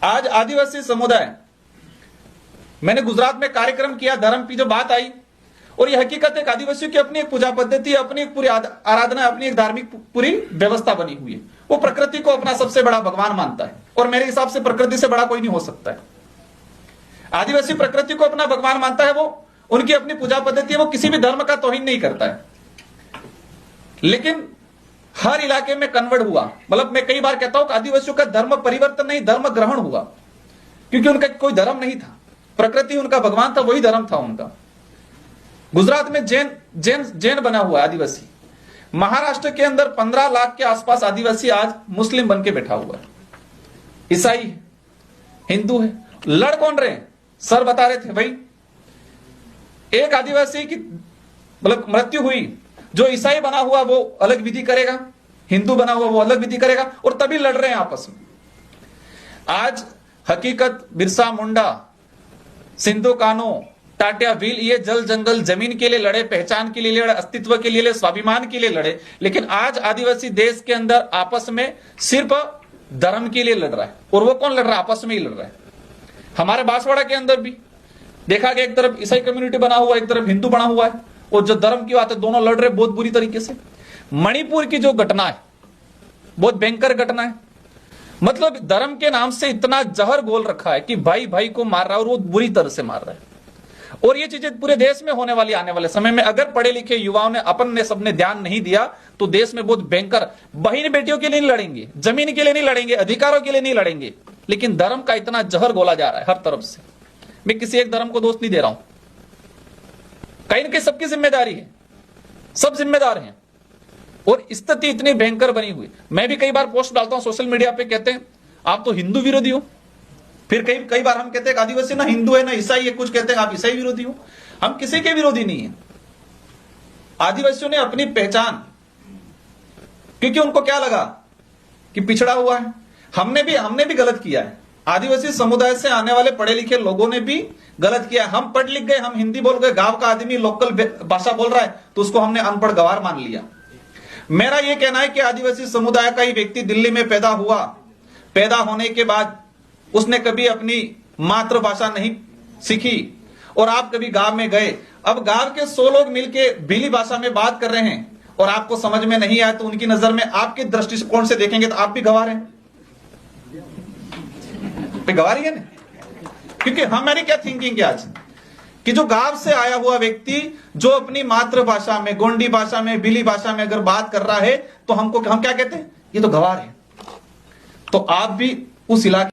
आज आदिवासी समुदाय, मैंने गुजरात में कार्यक्रम किया, धर्म की जो बात आई, और यह हकीकत है आदिवासियों की अपनी एक पूजा पद्धति, अपनी एक पूरी आराधना, अपनी एक धार्मिक पूरी व्यवस्था बनी हुई है। वो प्रकृति को अपना सबसे बड़ा भगवान मानता है, और मेरे हिसाब से प्रकृति से बड़ा कोई नहीं हो सकता है। आदिवासी प्रकृति को अपना भगवान मानता है, वो उनकी अपनी पूजा पद्धति है, वो किसी भी धर्म का तौहीन नहीं करता है। लेकिन हर इलाके में कन्वर्ट हुआ, मतलब मैं कई बार कहता हूं कि आदिवासियों का धर्म परिवर्तन नहीं, धर्म ग्रहण हुआ, क्योंकि उनका कोई धर्म नहीं था, प्रकृति उनका भगवान था, वही धर्म था उनका। गुजरात में जैन बना हुआ है आदिवासी। महाराष्ट्र के अंदर 15 लाख के आसपास आदिवासी आज मुस्लिम बन के बैठा हुआ है। ईसाई है, हिंदू है, लड़ कौन रहे? सर बता रहे थे भाई, एक आदिवासी की मतलब मृत्यु हुई, जो ईसाई बना हुआ वो अलग विधि करेगा, हिंदू बना हुआ वो अलग विधि करेगा, और तभी लड़ रहे हैं आपस में। आज हकीकत बिरसा मुंडा, सिंधु कान्हू, टाटिया भील, ये जल जंगल जमीन के लिए लड़े, पहचान के लिए लड़े, अस्तित्व के लिए लड़े, स्वाभिमान के लिए लड़े। लेकिन आज आदिवासी देश के अंदर आपस में सिर्फ धर्म के लिए लड़ रहा है, और वो कौन लड़ रहा है? आपस में ही लड़ रहा है। हमारे बांसवाड़ा के अंदर भी देखा गया, एक तरफ ईसाई कम्युनिटी बना हुआ है, एक तरफ हिंदू बना हुआ है, और जो धर्म की बात है दोनों लड़ रहे बहुत बुरी तरीके से। मणिपुर की जो घटना है बहुत भयंकर घटना है, मतलब धर्म के नाम से इतना जहर घोल रखा है कि भाई भाई को मार रहा है, और वो बुरी तरह से मार रहा है। और ये चीजें पूरे देश में होने वाली आने वाले समय में, अगर पढ़े लिखे युवाओं ने, अपन ने, सबने ध्यान नहीं दिया तो देश में बहुत भयंकर, बहन बेटियों के लिए नहीं लड़ेंगे, जमीन के लिए नहीं लड़ेंगे, अधिकारों के लिए नहीं लड़ेंगे, लेकिन धर्म का इतना जहर घोला जा रहा है हर तरफ से। मैं किसी एक धर्म को दोष नहीं दे रहा हूं, कहीं ना कहीं सबकी जिम्मेदारी है, सब जिम्मेदार हैं, और स्थिति इतनी भयंकर बनी हुई। मैं भी कई बार पोस्ट डालता हूं सोशल मीडिया पे, कहते हैं आप तो हिंदू विरोधी हो, फिर कई बार हम कहते हैं आदिवासी ना हिंदू है ना ईसाई है, कुछ कहते हैं आप ईसाई विरोधी हो। हम किसी के विरोधी नहीं है। आदिवासियों ने अपनी पहचान, क्योंकि उनको क्या लगा कि पिछड़ा हुआ है, हमने भी गलत किया है। आदिवासी समुदाय से आने वाले पढ़े लिखे लोगों ने भी गलत किया। हम पढ़ लिख गए, हम हिंदी बोल गए, गांव का आदमी लोकल भाषा बोल रहा है तो उसको हमने अनपढ़ गवार मान लिया। मेरा यह कहना है कि आदिवासी समुदाय का ही व्यक्ति दिल्ली में पैदा हुआ, पैदा होने के बाद उसने कभी अपनी मातृभाषा नहीं सीखी, और आप कभी गांव में गए, अब गांव के 100 लोग मिलके भीली भाषा में बात कर रहे हैं और आपको समझ में नहीं आया, तो उनकी नजर में, आपके दृष्टिकोण से देखेंगे तो आप भी गवार हैं, गवार ही है ना। क्योंकि हमारी क्या थिंकिंग है आज, कि जो गांव से आया हुआ व्यक्ति जो अपनी मातृभाषा में, गोंडी भाषा में, भीली भाषा में अगर बात कर रहा है तो हम क्या कहते हैं? ये तो गवार है। तो आप भी उस इलाके